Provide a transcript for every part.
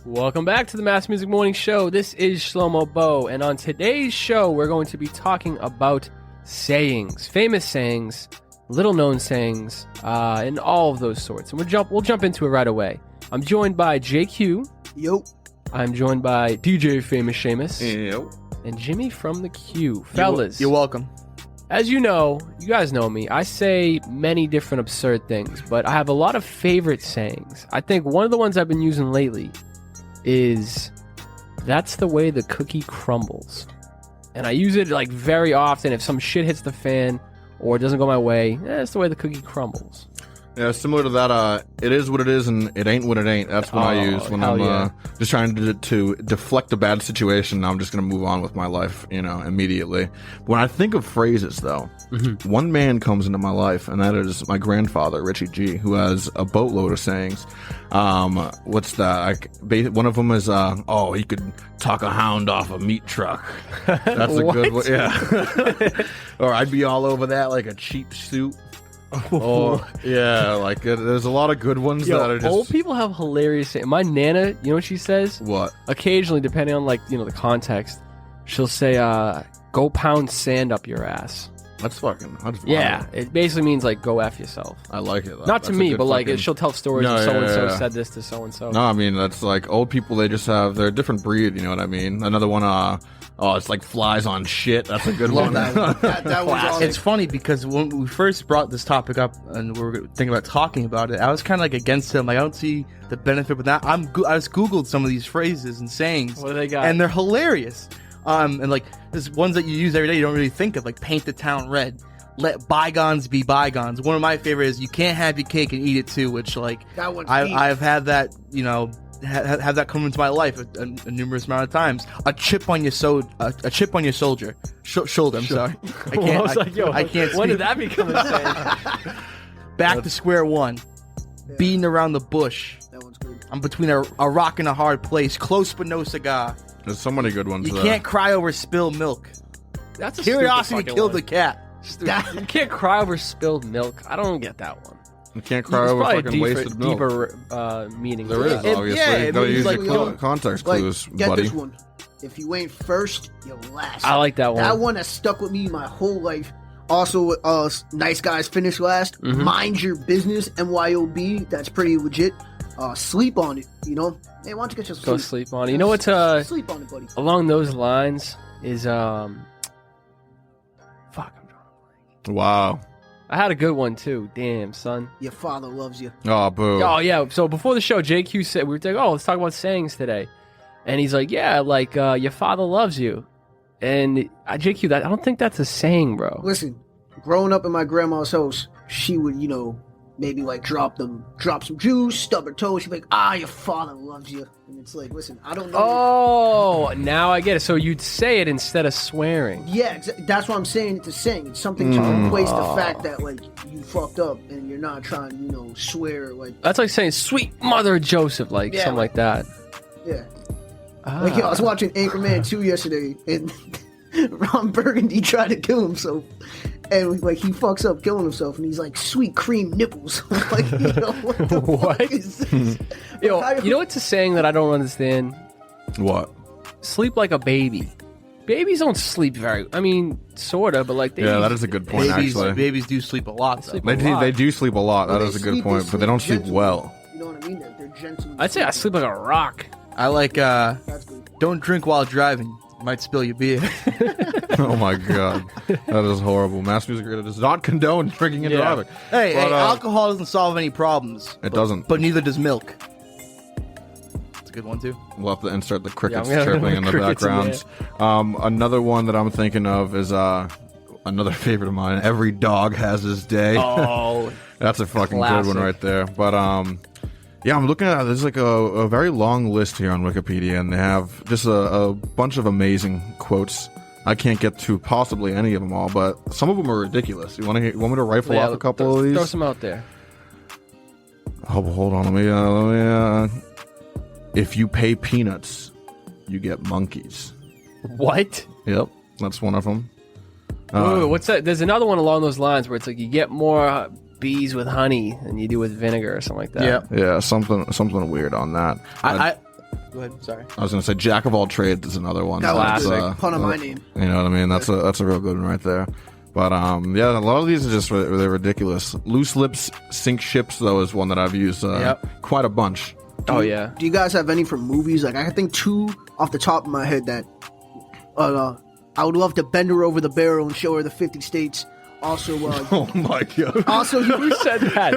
Welcome back to the Mass Music Morning Show. This is Shlomo Bowe, and on today's show, we're going to be talking about sayings, famous sayings, little-known sayings, and all of those sorts. And we'll jump into it right away. I'm joined by JQ. Yo. I'm joined by DJ Famous Shamus. Yo. And Jimmy from the Q. Fellas. You're welcome. As you know, you guys know me, I say many different absurd things, but I have a lot of favorite sayings. I think one of the ones I've been using lately is, that's the way the cookie crumbles. And I use it like very often if some shit hits the fan or it doesn't go my way. That's the way the cookie crumbles. Yeah, similar to that, it is what it is and it ain't what it ain't. That's what I use when I'm just trying to deflect a bad situation. I'm just going to move on with my life, immediately. When I think of phrases, though, one man comes into my life, and that is my grandfather, Richie G, who has a boatload of sayings. What's that? One of them is, he could talk a hound off a meat truck. That's a good one. Yeah. Or I'd be all over that like a cheap suit. Oh yeah, there's a lot of good ones that are just. Old people have hilarious sayings. My Nana, you know what she says? What? Occasionally, depending on the context, she'll say, "Go pound sand up your ass." That's yeah. It basically means go F yourself. I like it. Not to me, but she'll tell stories of so and so said this to so and so. No, I mean that's old people. They're a different breed. You know what I mean? Another one. It's like flies on shit. That's a good one. That was awesome. It's funny because when we first brought this topic up and we were thinking about talking about it, I was kind of against it. I don't see the benefit with that. I just Googled some of these phrases and sayings. What do they got? And they're hilarious. And there's ones that you use every day you don't really think of, like paint the town red. Let bygones be bygones. One of my favorite is you can't have your cake and eat it too, which that one's I've had that, have that come into my life a numerous amount of times. A chip on your shoulder. I'm sorry. I can't. When did that become a saying? Back to square one. Yeah. Beating around the bush. That one's good. I'm between a rock and a hard place. Close but no cigar. There's so many good ones. You can't cry over spilled milk. That's a curiosity killed the cat. You can't cry over spilled milk. I don't get that one. You can't cry over fucking wasted milk. Deeper meaning. There is, obviously. Yeah, you gotta use your context clues, get buddy. This one. If you ain't first, you're last. I like that one. That one has stuck with me my whole life. Also, nice guys finish last. Mm-hmm. Mind your business, MYOB. That's pretty legit. Sleep on it, Hey, why don't you get your sleep? Go sleep on it. You know what's sleep on it, buddy. Along those lines is I'm drawing a blank. Wow. I had a good one too. Damn, son. Your father loves you. Oh, boo. Oh yeah. So before the show, JQ said we were like, let's talk about sayings today, and he's like, yeah, your father loves you, and JQ, I don't think that's a saying, bro. Listen, growing up in my grandma's house, she would, maybe drop some juice, stub her toe. She'd be like, your father loves you. And it's like, listen, I don't know. Oh, now I get it. So you'd say it instead of swearing. Yeah, that's what I'm saying. It's a saying. It's something to replace the fact that you fucked up and you're not trying to, swear. That's like saying sweet mother of Joseph, something like that. Yeah. I was watching Anchorman 2 yesterday, and Ron Burgundy tried to kill himself. And he fucks up killing himself, and he's like, sweet cream nipples. What the what? fuck is this? Yo, you know what's a saying that I don't understand? What? Sleep like a baby. Babies don't sleep sorta, but that is a good point. Actually, babies do sleep a lot. They do sleep a lot. Well, that is a good point, but they don't sleep well. You know what I mean? They're gentle. I'd say I sleep like a rock. I That's good. don't drink while driving. You might spill your beer. Oh my god, that is horrible. Mass Music Radio does not condone drinking and driving. Hey, alcohol doesn't solve any problems. It doesn't. But neither does milk. It's a good one too. We'll have to insert the crickets chirping in the background. Another one that I'm thinking of is another favorite of mine. Every dog has his day. Oh, that's a fucking classic. good one right there. But yeah, I'm looking at it. There's a very long list here on Wikipedia, and they have just a bunch of amazing quotes. I can't get to possibly any of them all, but some of them are ridiculous. You want me to rifle off a couple of these? Throw some out there. Oh, hold on. Let me. If you pay peanuts, you get monkeys. What? Yep, that's one of them. Wait, what's that? There's another one along those lines where it's you get more bees with honey than you do with vinegar or something like that. Yeah, something weird on that. Go ahead. Sorry. I was going to say jack of all trades is another one. That was Classic. pun on my name. You know what I mean? That's a real good one right there. But yeah, a lot of these are just they're ridiculous. Loose lips sink ships though is one that I've used quite a bunch. Oh yeah. Do you guys have any from movies? Like I think two off the top of my head that I would love to bend her over the barrel and show her the 50 states. Also, Oh my god! Also, Who said that?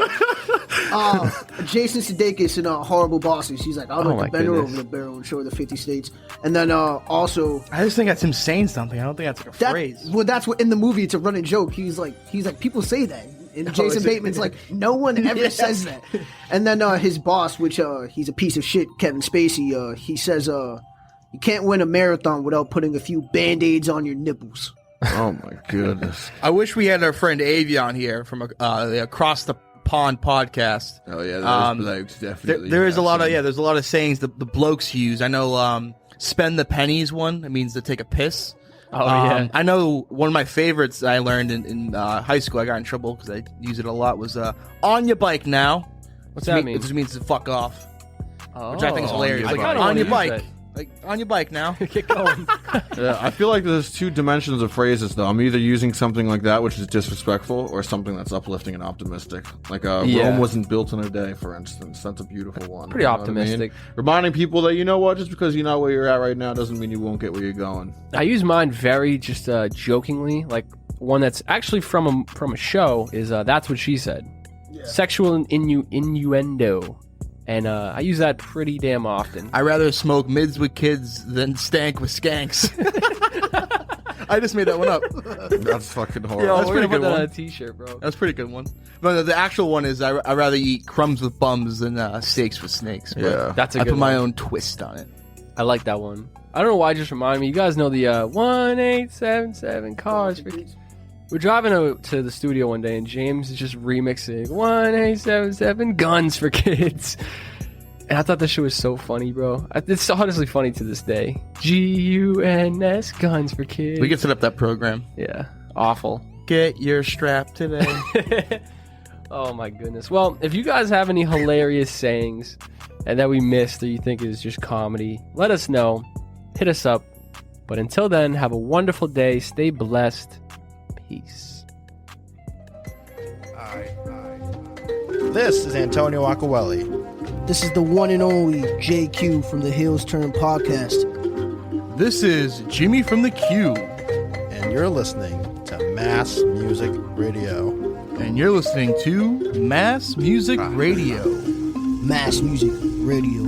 Jason Sudeikis in Horrible Bosses. He's like, I'd like to bend her goodness. over the barrel and show her the 50 states. And then also, I just think that's him saying something. I don't think that's like a phrase. well, that's what in the movie it's a running joke. He's like, people say that. And Jason Bateman's like, no one ever says that. And then his boss, which he's a piece of shit, Kevin Spacey. He says, you can't win a marathon without putting a few Band-Aids on your nipples. Oh my goodness! I wish we had our friend Avion here from the Across the Pond podcast. Oh yeah, there's blokes definitely. There's a lot of sayings the blokes use. I know spend the pennies one. It means to take a piss. Oh yeah. I know one of my favorites I learned in high school. I got in trouble because I used it a lot. Was on your bike now. What's that mean? It just means to fuck off, Oh, which I think is hilarious. I Like, kinda on wanna your use bike. that. Like on your bike now. Get going. Yeah, I feel like there's two dimensions of phrases though. I'm either using something like that, which is disrespectful, or something that's uplifting and optimistic. Like Rome wasn't built in a day, for instance. That's a beautiful one. Pretty You know what I optimistic. mean? Reminding people that, you know what, just because you're not where you're at right now doesn't mean you won't get where you're going. I use mine very just jokingly, like one that's actually from a show is That's What She Said. Yeah. Sexual innuendo. And I use that pretty damn often. I'd rather smoke mids with kids than stank with skanks. I just made that one up. That's fucking horrible. Yo, That's we're pretty gonna put good that one. on a t-shirt, bro. That's a pretty good one. But the actual one is I'd rather eat crumbs with bums than steaks with snakes. But Yeah. That's a I good put my one. own twist on it. I like that one. I don't know why it just reminded me. You guys know the 1877 cars for kids. We're driving to the studio one day, and James is just remixing 1877 guns for kids. And I thought that shit was so funny, bro. It's honestly funny to this day. GUNS, guns for kids. We can set up that program. Yeah, awful. Get your strap today. Oh my goodness. Well, if you guys have any hilarious sayings and that we missed or you think is just comedy, let us know. Hit us up. But until then, have a wonderful day. Stay blessed. Peace. This is Antonio Acquelli. This is the one and only JQ from the Hills Turn podcast. This is Jimmy from the Q. And you're listening to Mass Music Radio. And you're listening to Mass Music Radio. Mass Music Radio.